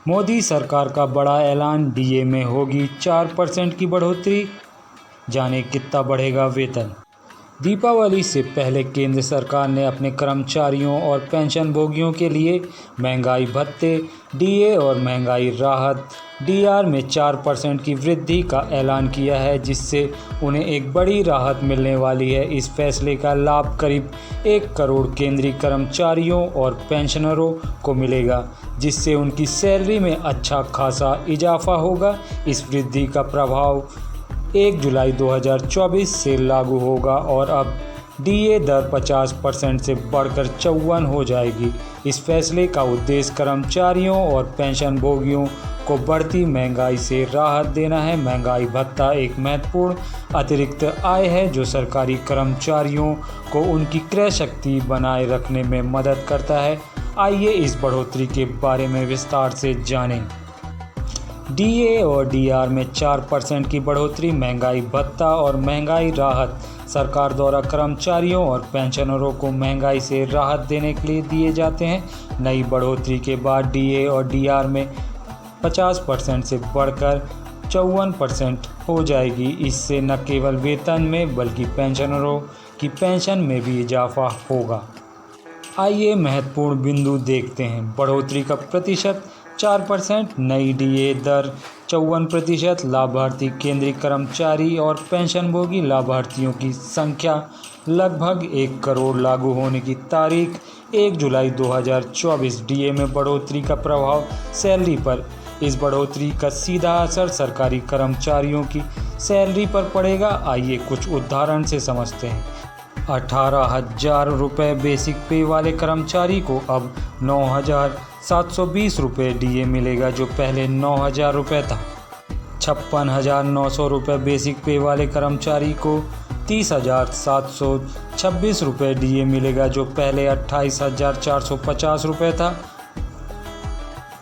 मोदी सरकार का बड़ा ऐलान, डीए में होगी 4% की बढ़ोतरी, जाने कितना बढ़ेगा वेतन। दीपावली से पहले केंद्र सरकार ने अपने कर्मचारियों और पेंशनभोगियों के लिए महंगाई भत्ते, डीए और महंगाई राहत डीआर में 4% की वृद्धि का ऐलान किया है, जिससे उन्हें एक बड़ी राहत मिलने वाली है। इस फैसले का लाभ करीब 1 करोड़ केंद्रीय कर्मचारियों और पेंशनरों को मिलेगा, जिससे उनकी सैलरी में अच्छा खासा इजाफा होगा। इस वृद्धि का प्रभाव 1 जुलाई 2024 से लागू होगा और अब डीए दर 50% से बढ़कर 54 हो जाएगी। इस फैसले का उद्देश्य कर्मचारियों और पेंशनभोगियों को बढ़ती महंगाई से राहत देना है। महंगाई भत्ता एक महत्वपूर्ण अतिरिक्त आय है जो सरकारी कर्मचारियों को उनकी क्रय शक्ति बनाए रखने में मदद करता है। आइए इस बढ़ोतरी के बारे में विस्तार से जानें। डीए और डीआर में 4% की बढ़ोतरी। महंगाई भत्ता और महंगाई राहत सरकार द्वारा कर्मचारियों और पेंशनरों को महंगाई से राहत देने के लिए दिए जाते हैं। नई बढ़ोतरी के बाद डीए और डीआर में 50% से बढ़कर 54% हो जाएगी। इससे न केवल वेतन में बल्कि पेंशनरों की पेंशन में भी इजाफा होगा। आइए महत्वपूर्ण बिंदु देखते हैं। बढ़ोतरी का प्रतिशत 4%, नई डीए दर 54%, लाभार्थी केंद्रीय कर्मचारी और पेंशनभोगी लाभार्थियों की संख्या लगभग 1 करोड़, लागू होने की तारीख 1 जुलाई 2024। डीए में बढ़ोतरी का प्रभाव सैलरी पर। इस बढ़ोतरी का सीधा असर सरकारी कर्मचारियों की सैलरी पर पड़ेगा। आइए कुछ उदाहरण से समझते हैं। 18,000 रुपये बेसिक पे वाले कर्मचारी को अब 9,720 रुपये डीए मिलेगा, जो पहले 9,000 रुपये था। 56,900 रुपये बेसिक पे वाले कर्मचारी को 30,726 रुपये डीए मिलेगा, जो पहले 28,450 रुपये था।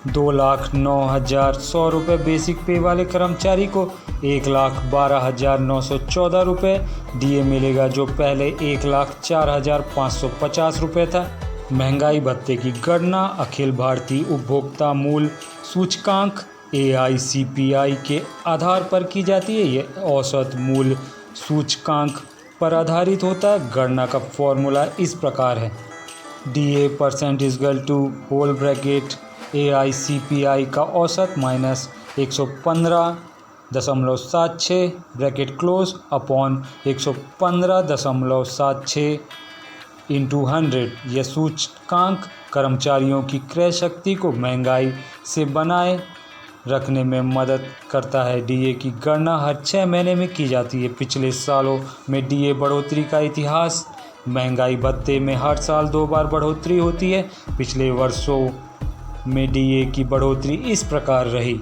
2,09,100 रुपये बेसिक पे वाले कर्मचारी को 1,12,914 रुपये डीए मिलेगा, जो पहले 1,04,550 रुपये था। महंगाई भत्ते की गणना अखिल भारतीय उपभोक्ता मूल्य सूचकांक AICPI के आधार पर की जाती है। यह औसत मूल्य सूचकांक पर आधारित होता है। गणना का फॉर्मूला इस प्रकार है: DA % AICPI का औसत minus 115.76 bracket close upon 115.76 into 100। यह सूचकांक कर्मचारियों की क्रय शक्ति को महंगाई से बनाए रखने में मदद करता है। डीए की गणना हर 6 महीने में की जाती है। पिछले सालों में डीए बढ़ोतरी का इतिहास। महंगाई भत्ते में हर साल 2 बार बढ़ोतरी होती है। पिछले वर्षों में डीए की बढ़ोतरी इस प्रकार रही: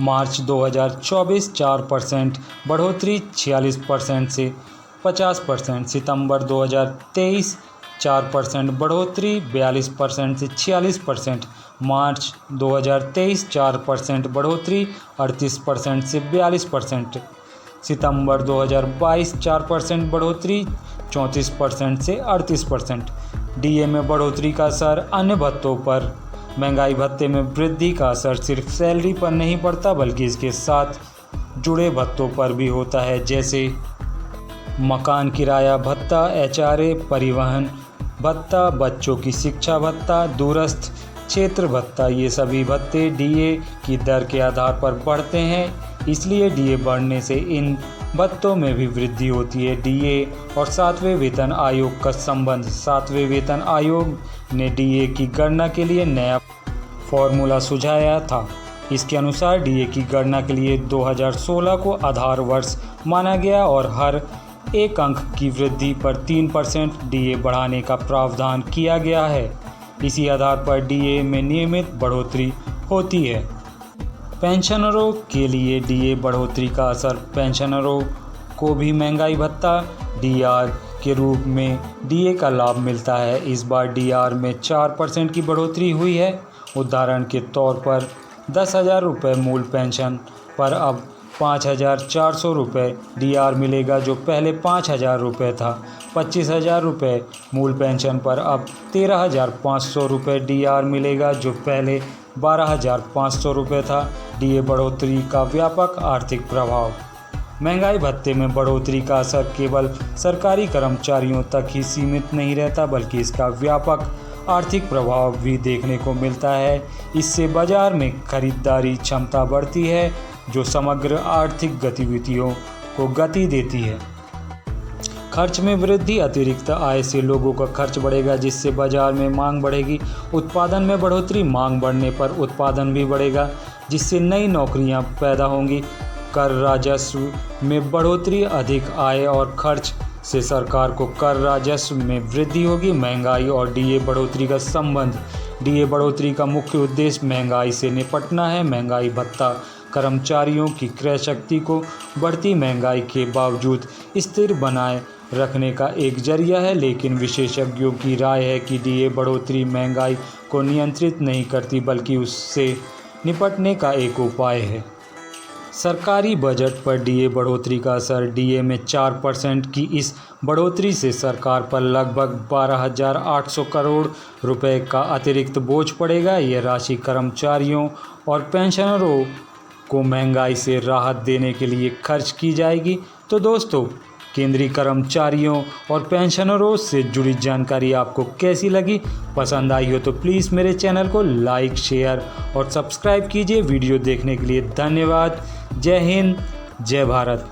मार्च 2024 4% बढ़ोतरी 46% से 50%। सितंबर 2023 4% बढ़ोतरी 42% से 46%। मार्च 2023 4% बढ़ोतरी 38% से 42%। सितंबर 2022 4% बढ़ोतरी 34% से 38%। डीए में बढ़ोतरी का असर अन्य भत्तों पर। महंगाई भत्ते में वृद्धि का असर सिर्फ सैलरी पर नहीं पड़ता बल्कि इसके साथ जुड़े भत्तों पर भी होता है, जैसे मकान किराया भत्ता, HRA, परिवहन भत्ता, बच्चों की शिक्षा भत्ता, दूरस्थ क्षेत्र भत्ता। ये सभी भत्ते डीए की दर के आधार पर बढ़ते हैं, इसलिए डीए बढ़ने से इन भत्तों में भी वृद्धि होती है। डीए और 7वें वेतन आयोग का संबंध। 7वें वेतन आयोग ने डीए की गणना के लिए नया फॉर्मूला सुझाया था। इसके अनुसार डीए की गणना के लिए 2016 को आधार वर्ष माना गया और हर 1 अंक की वृद्धि पर 3% डीए बढ़ाने का प्रावधान किया गया है। इसी आधार पर डीए में नियमित बढ़ोतरी होती है। पेंशनरों के लिए डीए बढ़ोतरी का असर। पेंशनरों को भी महंगाई भत्ता डीआर के रूप में डीए का लाभ मिलता है। इस बार डीआर में 4% की बढ़ोतरी हुई है। उदाहरण के तौर पर 10,000 रुपये मूल पेंशन पर अब 5,400 रुपये डीआर मिलेगा, जो पहले 5,000 रुपये था। 25,000 रुपये मूल पेंशन पर अब 13,500 रुपये डीआर मिलेगा, जो पहले 12,500 रुपये था। डीए बढ़ोतरी का व्यापक आर्थिक प्रभाव। महंगाई भत्ते में बढ़ोतरी का असर केवल सरकारी कर्मचारियों तक ही सीमित नहीं रहता, बल्कि इसका व्यापक आर्थिक प्रभाव भी देखने को मिलता है। इससे बाजार में खरीदारी क्षमता बढ़ती है, जो समग्र आर्थिक गतिविधियों को गति देती है। खर्च में वृद्धि। अतिरिक्त आय से लोगों का खर्च बढ़ेगा, जिससे बाजार में मांग बढ़ेगी। उत्पादन में बढ़ोतरी। मांग बढ़ने पर उत्पादन भी बढ़ेगा, जिससे नई नौकरियां पैदा होंगी। कर राजस्व में बढ़ोतरी। अधिक आय और खर्च से सरकार को कर राजस्व में वृद्धि होगी। महंगाई और डीए बढ़ोतरी का संबंध। डीए बढ़ोतरी का मुख्य उद्देश्य महंगाई से निपटना है। महंगाई भत्ता कर्मचारियों की क्रय शक्ति को बढ़ती महंगाई के बावजूद स्थिर बनाए रखने का एक जरिया है, लेकिन विशेषज्ञों की राय है कि डीए बढ़ोतरी महंगाई को नियंत्रित नहीं करती, बल्कि उससे निपटने का एक उपाय है। सरकारी बजट पर डीए बढ़ोतरी का असर। डीए में 4% की इस बढ़ोतरी से सरकार पर लगभग 12,800 करोड़ रुपए का अतिरिक्त बोझ पड़ेगा। यह राशि कर्मचारियों और पेंशनरों को महंगाई से राहत देने के लिए खर्च की जाएगी। तो दोस्तों, केंद्रीय कर्मचारियों और पेंशनरों से जुड़ी जानकारी आपको कैसी लगी? पसंद आई हो तो प्लीज़ मेरे चैनल को लाइक, शेयर और सब्सक्राइब कीजिए। वीडियो देखने के लिए धन्यवाद। जय हिंद, जय भारत।